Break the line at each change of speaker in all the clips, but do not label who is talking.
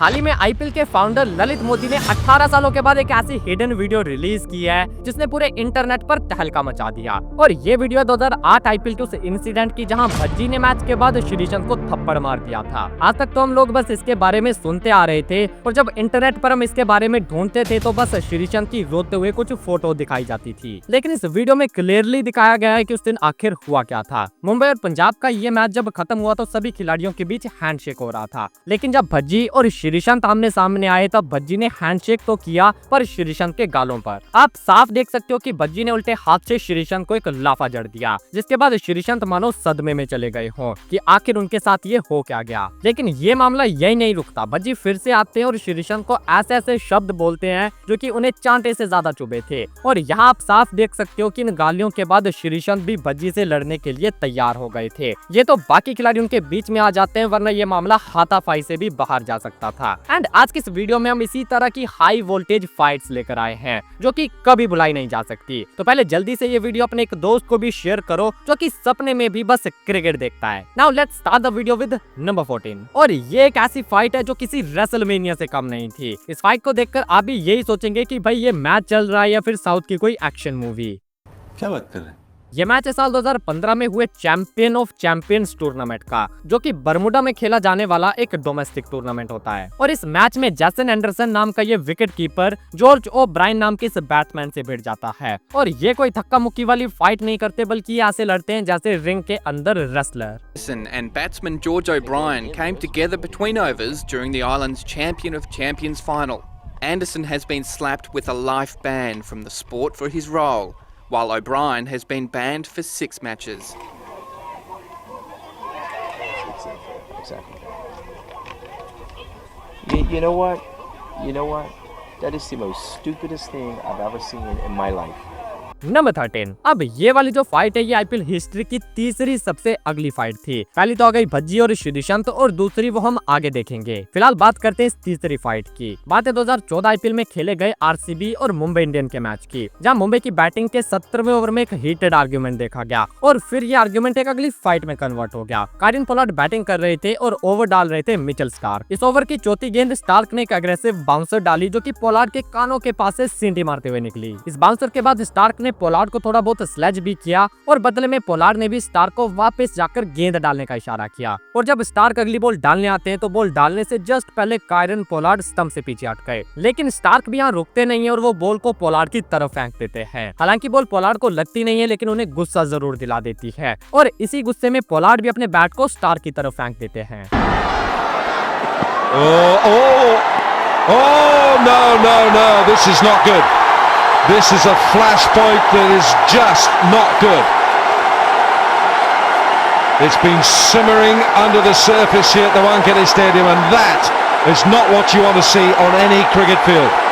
हाल ही में आईपीएल के फाउंडर ललित मोदी ने 18 सालों के बाद एक ऐसी हिडन वीडियो रिलीज की है जिसने पूरे इंटरनेट पर तहलका मचा दिया। और ये वीडियो 2008 आईपीएल के उस इंसिडेंट की जहां भज्जी ने मैच के बाद श्रीशांत को थप्पड़ मार दिया था। आज तक तो हम लोग बस इसके बारे में सुनते आ रहे थे और जब इंटरनेट पर हम इसके बारे में ढूंढते थे तो बस श्रीशांत की रोते हुए कुछ फोटो दिखाई जाती थी, लेकिन इस वीडियो में क्लियरली दिखाया गया है कि उस दिन आखिर हुआ क्या था। मुंबई और पंजाब का ये मैच जब खत्म हुआ तो सभी खिलाड़ियों के बीच हैंडशेक हो रहा था, लेकिन जब भज्जी और श्रीशांत आमने सामने आए तब भज्जी ने हैंडशेक तो किया पर श्रीशांत के गालों पर आप साफ देख सकते हो कि भज्जी ने उल्टे हाथ से श्रीशांत को एक लाफा जड़ दिया, जिसके बाद श्रीशांत मानो सदमे में चले गए हो कि आखिर उनके साथ ये हो क्या गया। लेकिन ये मामला यही नहीं रुकता, भज्जी फिर से आते हैं और श्रीशांत को ऐसे ऐसे शब्द बोलते हैं जो कि उन्हें चांटे से ज्यादा चुभे थे। और यहाँ आप साफ देख सकते हो कि इन गालियों के बाद श्रीशांत भी भज्जी से लड़ने के लिए तैयार हो गए थे। ये तो बाकी खिलाड़ियों के बीच में आ जाते हैं, वरना ये मामला हाथापाई से भी बाहर जा सकता था। एंड आज की इस वीडियो में हम इसी तरह की हाई वोल्टेज फाइट्स लेकर आए हैं जो कि कभी भुलाई नहीं जा सकती। तो पहले जल्दी से ये वीडियो अपने एक दोस्त को भी शेयर करो जो कि सपने में भी बस क्रिकेट देखता है। Now let's start the video with number 14। और ये एक ऐसी फाइट है जो किसी रेसलमेनिया से कम नहीं थी। इस फाइट को देखकर आप भी यही सोचेंगे कि भाई ये मैच चल रहा है या फिर साउथ की कोई एक्शन मूवी।
क्या बात कर रहे हैं?
ये मैच है साल 2015 में हुए चैंपियन ऑफ चैंपियंस टूर्नामेंट का, जो कि बर्मुडा में खेला जाने वाला एक डोमेस्टिक टूर्नामेंट होता है। और इस मैच में जैसन एंडरसन नाम का ये विकेट कीपर जॉर्ज ओ ब्रायन नाम के इस बैट्समैन से भिड़ जाता है। और ये कोई धक्का मुक्की वाली फाइट नहीं करते, बल्कि ये ऐसे लड़ते हैं जैसे रिंग के अंदर wrestler.
And batsman George O'Brien came together between overs during the island's Champion of Champions final. Anderson has been slapped with a life ban from the sport for his role, while O'Brien has been banned for 6 matches.
Exactly. You know what? You know what? That is the most stupidest thing I've ever seen in my life.
Number 13। अब ये वाली जो fight है ये IPL history की तीसरी सबसे अगली फाइट थी। पहली तो आ गई भज्जी और श्रीशांत और दूसरी वो हम आगे देखेंगे। फिलहाल बात करते हैं इस तीसरी फाइट की। बात है 2014 आईपीएल में खेले गए आरसीबी और मुंबई इंडियन के मैच की, जहां मुंबई की बैटिंग के 17वें ओवर में एक हीटेड आर्ग्यूमेंट देखा गया और फिर ये आर्ग्यूमेंट एक अगली फाइट में कन्वर्ट हो गया। कारिन पोलार्ड बैटिंग कर रहे थे और ओवर डाल रहे थे मिचेल स्टार्क। इस ओवर की चौथी गेंद स्टार्क ने एक अग्रेसिव बाउंसर डाली जो कि पोलार्ड के कानों के पास से सीटी मारते हुए निकली। इस बाउंसर के बाद स्टार्क ने पोलार्ड को थोड़ा बहुत स्लेज भी किया और बदले में पोलार्ड ने भी स्टार्क को वापस जाकर गेंद डालने का इशारा किया। और जब स्टार्क अगली बॉल डालने आते हैं तो बॉल डालने से जस्ट पहले कायरन पोलार्ड स्टंप से पीछे हट गए, लेकिन स्टार्क भी यहाँ रुकते नहीं है और वो बॉल को पोलार्ड की तरफ फेंक देते हैं। हालांकि बॉल पोलार्ड को लगती नहीं है, लेकिन उन्हें गुस्सा जरूर दिला देती है और इसी गुस्से में पोलार्ड भी अपने बैट को स्टार्क की तरफ फेंक देते हैं।
No, this is not good. This is a flashpoint that is just not good. It's been simmering under the surface here at the Wankhede Stadium, and that is not what you want to see on any cricket field.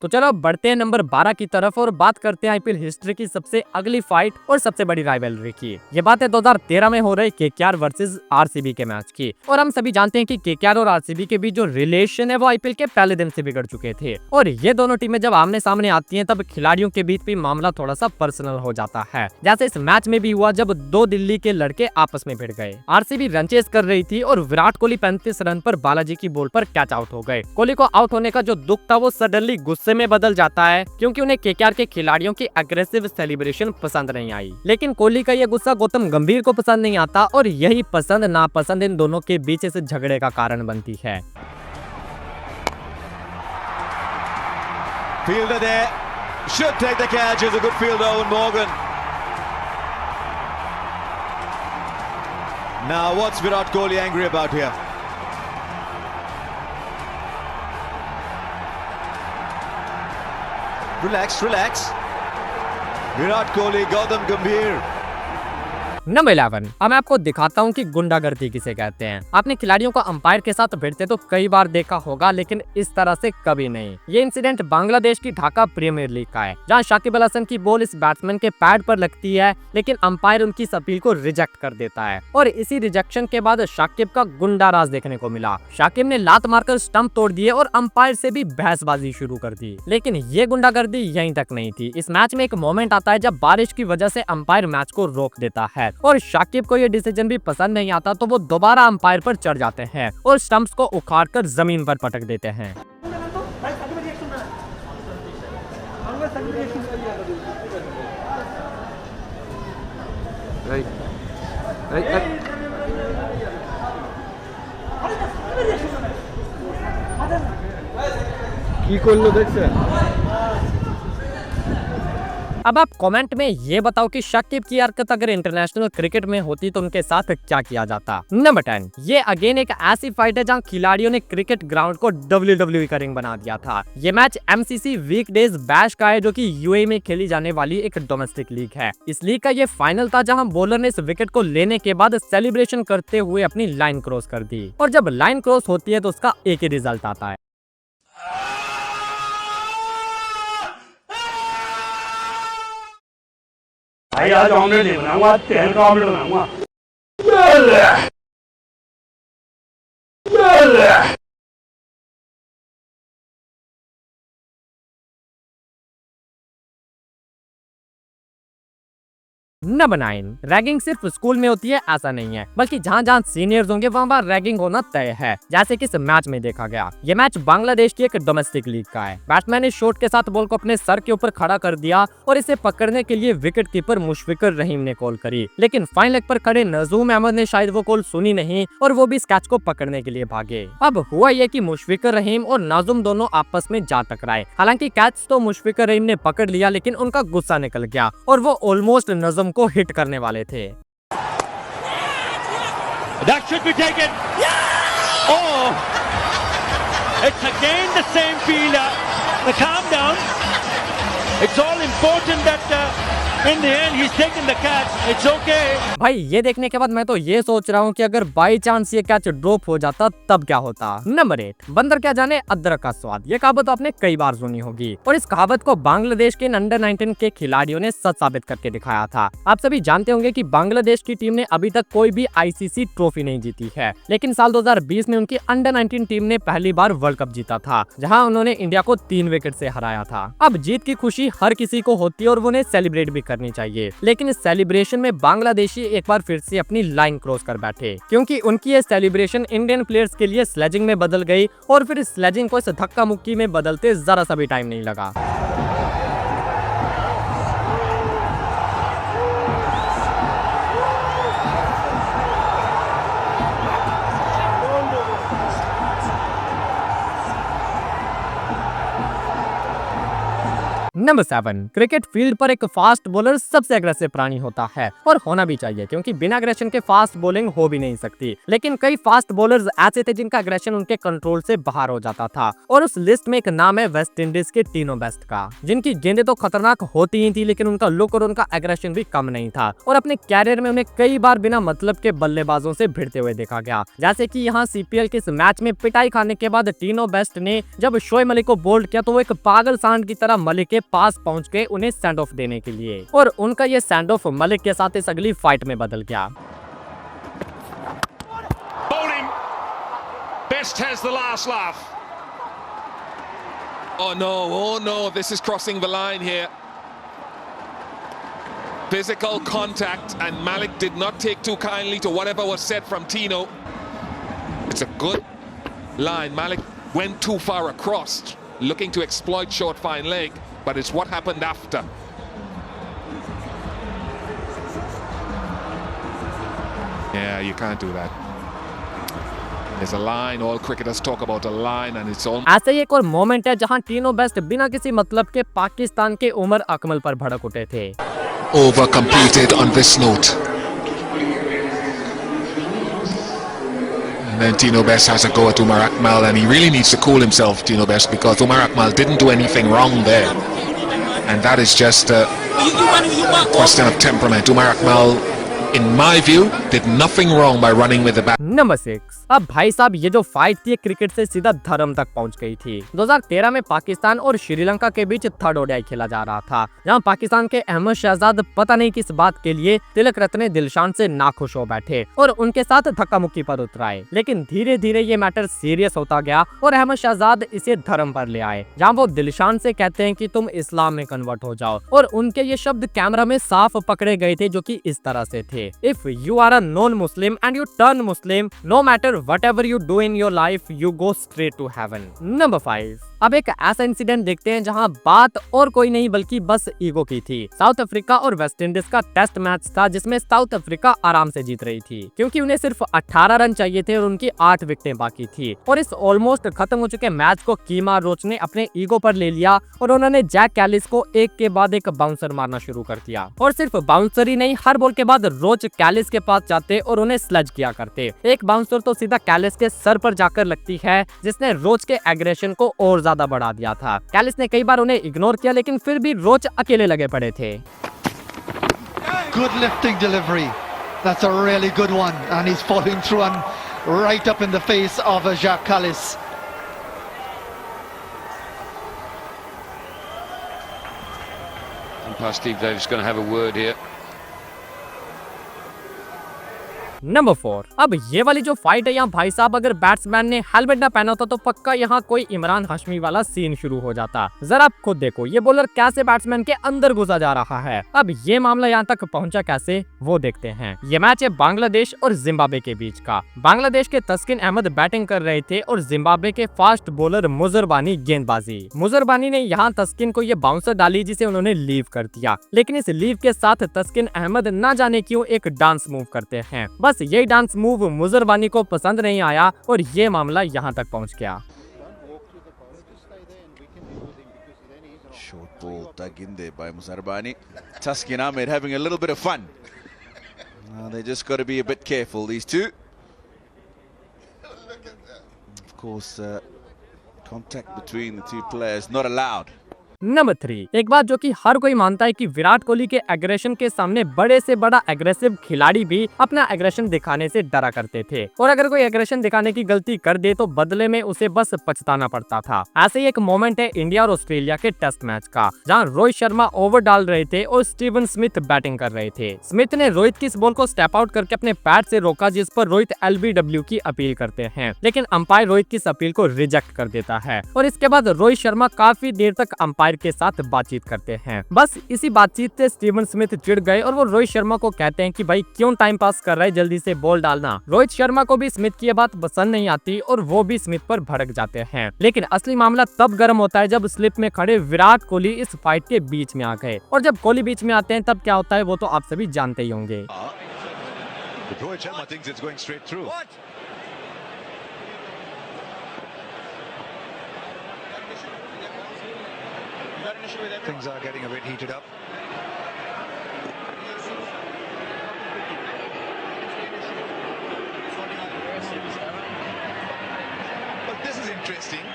तो चलो अब बढ़ते हैं number 12 की तरफ और बात करते हैं आईपीएल हिस्ट्री की सबसे अगली फाइट और सबसे बड़ी राइवलरी की। ये बात है 2013 में हो रही केकेआर वर्सेस आरसीबी के मैच की। और हम सभी जानते हैं कि केकेआर और आरसीबी के बीच जो रिलेशन है वो आईपीएल के पहले दिन से बिगड़ चुके थे और ये दोनों टीमें जब आमने सामने आती हैं तब खिलाड़ियों के बीच भी मामला थोड़ा सा पर्सनल हो जाता है, जैसे इस मैच में भी हुआ जब 2 दिल्ली के लड़के आपस में भिड़ गए। आरसीबी रन चेस कर रही थी और विराट कोहली 35 रन पर बालाजी की बॉल पर कैच आउट हो गए। कोहली को आउट होने का जो दुख था वो सडनली गुस्से में बदल जाता है, क्योंकि उन्हें केकेआर के खिलाड़ियों की अग्रेसिव सेलिब्रेशन पसंद नहीं आई। लेकिन कोहली का यह गुस्सा गौतम गंभीर को पसंद नहीं आता और यही पसंद नापसंद इन दोनों के बीच इस झगड़े का कारण बनती है।
Fielder there should take the catch. Is a good fielder, Owen Morgan. Now what's Virat Kohli angry about here? Relax. Virat Kohli, Gautam Gambhir.
Number 11। अब मैं आपको दिखाता हूँ कि गुंडागर्दी किसे कहते हैं। आपने खिलाड़ियों को अंपायर के साथ भिड़ते तो कई बार देखा होगा, लेकिन इस तरह से कभी नहीं। ये इंसिडेंट बांग्लादेश की ढाका प्रीमियर लीग का है, जहाँ शाकिब अल हसन की बॉल इस बैट्समैन के पैड पर लगती है, लेकिन अंपायर उनकी इस अपील को रिजेक्ट कर देता है और इसी रिजेक्शन के बाद शाकिब का गुंडा राज देखने को मिला। शाकिब ने लात मारकर स्टंप तोड़ दिए और अंपायर से भी बहसबाजी शुरू कर दी। लेकिन ये गुंडागर्दी यहीं तक नहीं थी। इस मैच में एक मोमेंट आता है जब बारिश की वजह से अंपायर मैच को रोक देता है, है और शाकिब को ये डिसीजन भी पसंद नहीं आता तो वो दोबारा अंपायर पर चढ़ जाते हैं और स्टंप्स को उखाड़कर जमीन पर पटक देते हैं।
কি করলো দেখছেন?
अब आप कमेंट में ये बताओ कि शाकिब की हरकत अगर इंटरनेशनल क्रिकेट में होती तो उनके साथ क्या किया जाता। नंबर 10, ये अगेन एक ऐसी फाइट है जहां खिलाड़ियों ने क्रिकेट ग्राउंड को WWE का रिंग बना दिया था। ये मैच MCC वीकडेज बैश का है जो कि UAE में खेली जाने वाली एक डोमेस्टिक लीग है। इस लीग का ये फाइनल था जहां बॉलर ने इस विकेट को लेने के बाद सेलिब्रेशन करते हुए अपनी लाइन क्रॉस कर दी और जब लाइन क्रॉस होती है तो उसका एक ही रिजल्ट आता है।
भाई आज ऑमलेट नहीं बनाऊंगा, आज तेल का ऑमलेट बनाऊंगा।
नंबर 9, रैगिंग सिर्फ स्कूल में होती है ऐसा नहीं है, बल्कि जहाँ जहाँ सीनियर्स होंगे वहाँ रैगिंग होना तय है, जैसे कि इस मैच में देखा गया। ये मैच बांग्लादेश की एक डोमेस्टिक लीग का है। बैट्समैन ने शॉट के साथ बॉल को अपने सर के ऊपर खड़ा कर दिया और इसे पकड़ने के लिए विकेट कीपर मुशफिकुर रहीम ने कॉल करी, लेकिन फाइन लेग पर खड़े नजूम अहमद ने शायद वो कॉल सुनी नहीं और वो भी इस कैच को पकड़ने के लिए भागे। अब हुआ ये कि मुशफिकुर रहीम और नाजुम दोनों आपस में जा टकराए। हालांकि कैच तो मुशफिकुर रहीम ने पकड़ लिया, लेकिन उनका गुस्सा निकल गया और वो ऑलमोस्ट नजम को हिट करने वाले थे।
That should be taken. Oh, it's again the same fielder. Calm down. It's all important that in the end he's taken the catch. It's okay.
भाई ये देखने के बाद मैं तो ये सोच रहा हूँ कि अगर बाई चांस ये कैच ड्रॉप हो जाता तब क्या होता। नंबर 8, बंदर क्या जाने अदरक का स्वाद। ये कहावत तो आपने कई बार सुनी होगी और इस कहावत को बांग्लादेश के अंडर 19 के खिलाड़ियों ने सच साबित करके दिखाया था। आप सभी जानते होंगे कि बांग्लादेश की टीम ने अभी तक कोई भी ICC ट्रॉफी नहीं जीती है, लेकिन साल 2020 में उनकी अंडर 19 टीम ने पहली बार वर्ल्ड कप जीता था, जहाँ उन्होंने इंडिया को 3 विकेट से हराया था। अब जीत की खुशी हर किसी को होती है और उन्हें सेलिब्रेट भी करनी चाहिए, लेकिन इस सेलिब्रेशन में बांग्लादेशी एक बार फिर से अपनी लाइन क्रॉस कर बैठे, क्योंकि उनकी ये सेलिब्रेशन इंडियन प्लेयर्स के लिए स्लेजिंग में बदल गई और फिर इस स्लेजिंग को इस धक्का मुक्की में बदलते जरा सा भी टाइम नहीं लगा। नंबर 7, क्रिकेट फील्ड पर एक फास्ट बॉलर सबसे अग्रेसिव प्राणी होता है और होना भी चाहिए, क्योंकि बिना अग्रेशन के फास्ट बॉलिंग हो भी नहीं सकती। लेकिन कई फास्ट बॉलर्स ऐसे थे जिनका अग्रेशन उनके कंट्रोल से बाहर हो जाता था और उस लिस्ट में एक नाम है वेस्ट इंडीज के टीनो बेस्ट का, जिनकी गेंदें तो खतरनाक होती ही थी, लेकिन उनका लुक और उनका एग्रेशन भी कम नहीं था और अपने कैरियर में उन्हें कई बार बिना मतलब के बल्लेबाजों से भिड़ते हुए देखा गया। जैसे कि यहाँ CPL के इस मैच में पिटाई खाने के बाद टीनो बेस्ट ने जब शोएब मलिक को बोल्ड किया तो वो एक पागल सांड की तरह मलिक के पास पहुंच गए उन्हें सेंड ऑफ देने के लिए, और उनका ये सेंड ऑफ मलिक के साथ इस अगली फाइट में बदल गया।
Best has the last laugh.
Oh no, this is crossing the line here. Physical contact, and Malik did not take too kindly to whatever was said from Tino. It's a good line. Malik went too far across, looking to exploit short fine leg, but it's what happened after. Yeah, you can't do that. There's a line, all cricketers talk about a line, and it's all...
ऐसे ही एक और moment है जहां टीनो best बिना किसी मतलब के पाकिस्तान के उमर अकमल पर भड़क उठे थे।
Over competed on this note. And then Tino Best has a go at Umar Akmal, and he really needs to cool himself, Tino Best, because Umar Akmal didn't do anything wrong there. And that is just a question of temperament. Umar Akmal, in my view, did nothing wrong by running with the bat.
Number 6, अब भाई साहब ये जो fight थी cricket से सीधा धर्म तक पहुंच गई थी। 2013 में पाकिस्तान और श्रीलंका के बीच थर्ड ODI खेला जा रहा था, जहां पाकिस्तान के अहमद शहजाद पता नहीं किस बात के लिए तिलक रत्ने दिलशान से नाखुश हो बैठे और उनके साथ धक्का मुक्की पर उतराए। लेकिन धीरे धीरे ये मैटर सीरियस होता गया और अहमद शहजाद इसे धर्म पर ले आए, जहाँ वो दिलशान से कहते हैं कि तुम इस्लाम में कन्वर्ट हो जाओ, और उनके ये शब्द कैमरा में साफ पकड़े गए थे जो कि इस तरह से थे। थे, if you are a non Muslim and you turn Muslim, no matter what ever you do in your life, you go straight to heaven. Number 5, अब एक ऐसा इंसिडेंट देखते हैं जहां बात और कोई नहीं बल्कि बस ईगो की थी। साउथ अफ्रीका और वेस्ट इंडीज का टेस्ट मैच था जिसमें साउथ अफ्रीका आराम से जीत रही थी क्योंकि उन्हें सिर्फ 18 रन चाहिए थे और उनकी 8 विकेटें बाकी थी। और इस ऑलमोस्ट खत्म हो चुके मैच को कीमा रोच ने अपने ईगो पर ले लिया और उन्होंने जैक कैलिस को एक के बाद एक बाउंसर मारना शुरू कर दिया। और सिर्फ बाउंसर ही नहीं, हर बॉल के बाद रोच कैलिस के पास जाते और उन्हें स्लज किया करते। एक बाउंसर तो सीधा कैलिस के सर पर जाकर लगती है जिसने रोच के एग्रेशन को और ज्यादा बढ़ा दिया था। कैलिस ने कई बार उन्हें इग्नोर किया लेकिन फिर भी रोच अकेले लगे पड़े थे।
Good lifting delivery. That's a really good one, and he's falling through and right up in the face of Jacques Kallis.
Umpire Steve Davis going to have a word here.
Number 4, अब ये वाली जो fight है यहाँ भाई साहब, अगर batsman ने हेलमेट ना पहना होता तो पक्का यहाँ कोई इमरान हाशमी वाला सीन शुरू हो जाता। जरा आप खुद देखो ये बॉलर कैसे बैट्समैन के अंदर घुसा जा रहा है। अब ये मामला यहाँ तक पहुंचा कैसे वो देखते हैं। ये मैच है बांग्लादेश और जिम्बाब्वे के बीच का। बांग्लादेश के तस्किन अहमद बैटिंग कर रहे थे और जिम्बाब्वे के फास्ट बॉलर मुजरबानी गेंदबाजी। मुजरबानी ने यहाँ तस्किन को ये बाउंसर डाली जिसे उन्होंने लीव कर दिया, लेकिन इस लीव के साथ तस्किन अहमद ना जाने क्यों एक डांस मूव करते हैं। बस यही डांस मूव मुजरबानी को पसंद नहीं आया और ये मामला यहाँ तक पहुँच गया।
Short ball dug in there by Muzarbani. Taskin Ahmed having a little bit of fun. They just got to be a bit careful, these two. Of course, contact between the two players not allowed.
Number 3, एक बात जो कि हर कोई मानता है कि विराट कोहली के aggression के सामने बड़े से बड़ा एग्रेसिव खिलाड़ी भी अपना एग्रेशन दिखाने से डरा करते थे और अगर कोई एग्रेशन दिखाने की गलती कर दे तो बदले में उसे बस पछताना पड़ता था। ऐसे ही एक मोमेंट है इंडिया और ऑस्ट्रेलिया के टेस्ट मैच का, जहां रोहित शर्मा ओवर डाल रहे थे और स्टीवन स्मिथ बैटिंग कर रहे थे। स्मिथ ने रोहित की इस बॉल को स्टेप आउट करके अपने पैड से रोका जिस पर रोहित LBW की अपील करते हैं, लेकिन अंपायर रोहित की इस अपील को रिजेक्ट कर देता है और इसके बाद रोहित शर्मा काफी देर तक अंपायर के साथ बातचीत करते हैं। बस इसी बातचीत से स्टीवन स्मिथ चिढ़ गए और वो रोहित शर्मा को कहते हैं कि भाई क्यों टाइम पास कर रहा है, जल्दी से बॉल डालना। रोहित शर्मा को भी स्मिथ की ये बात पसंद नहीं आती और वो भी स्मिथ पर भड़क जाते हैं, लेकिन असली मामला तब गर्म होता है जब स्लिप में खड़े विराट कोहली इस फाइट के बीच में आ गए और जब कोहली बीच में आते हैं तब क्या होता है वो तो आप सभी जानते ही होंगे।
Things are getting a bit heated up.
But this is interesting.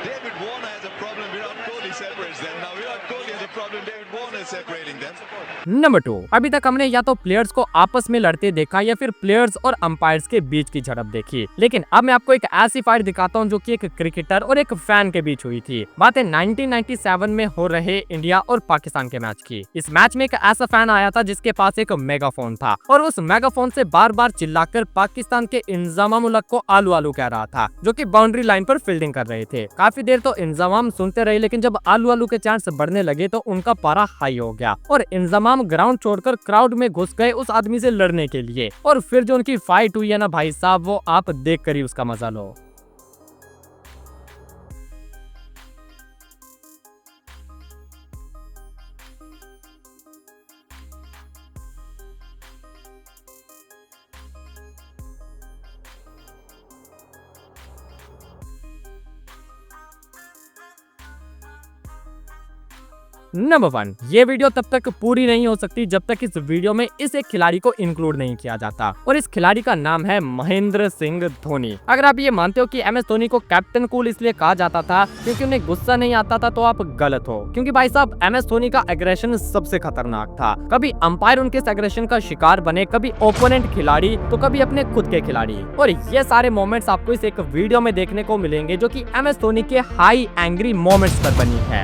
David Warner has a problem. Virat Kohli separates them. Now Virat Kohli has a problem. David Warner is separating them.
Number 2, अभी तक हमने या तो players को आपस में लड़ते देखा या फिर प्लेयर्स और अंपायर्स के बीच की झड़प देखी, लेकिन अब मैं आपको एक ऐसी फाइट दिखाता हूं जो कि एक क्रिकेटर और एक फैन के बीच हुई थी। बात है 1997 में हो रहे इंडिया और पाकिस्तान के मैच की। इस मैच में एक ऐसा फैन आया था जिसके पास एक मेगाफोन था और उस मेगाफोन से बार बार चिल्लाकर पाकिस्तान के इंजमाम उल हक को आलू आलू कह रहा था, जो कि बाउंड्री लाइन पर फील्डिंग कर रहे थे। काफी देर तो इंजमाम सुनते रहे, लेकिन जब आलू आलू के चांस बढ़ने लगे तो उनका पारा हाई हो गया और इंजमाम ग्राउंड छोड़कर क्राउड में घुस गए उस आदमी से लड़ने के लिए। और फिर जो उनकी फाइट हुई है ना भाई साहब, वो आप देख कर ही उसका मजा लो। नंबर 1, ये वीडियो तब तक पूरी नहीं हो सकती जब तक इस वीडियो में इस एक खिलाड़ी को इंक्लूड नहीं किया जाता और इस खिलाड़ी का नाम है महेंद्र सिंह धोनी। अगर आप ये मानते हो कि MS धोनी को कैप्टन कूल इसलिए कहा जाता था क्योंकि उन्हें गुस्सा नहीं आता था तो आप गलत हो, क्योंकि भाई साहब MS धोनी का एग्रेशन सबसे खतरनाक था। कभी अंपायर उनके इस एग्रेशन का शिकार बने, कभी ओपोनेंट खिलाड़ी तो कभी अपने खुद के खिलाड़ी, और ये सारे मोमेंट्स आपको इस एक वीडियो में देखने को मिलेंगे जो कि MS धोनी के हाई एंग्री मोमेंट्स पर बनी है।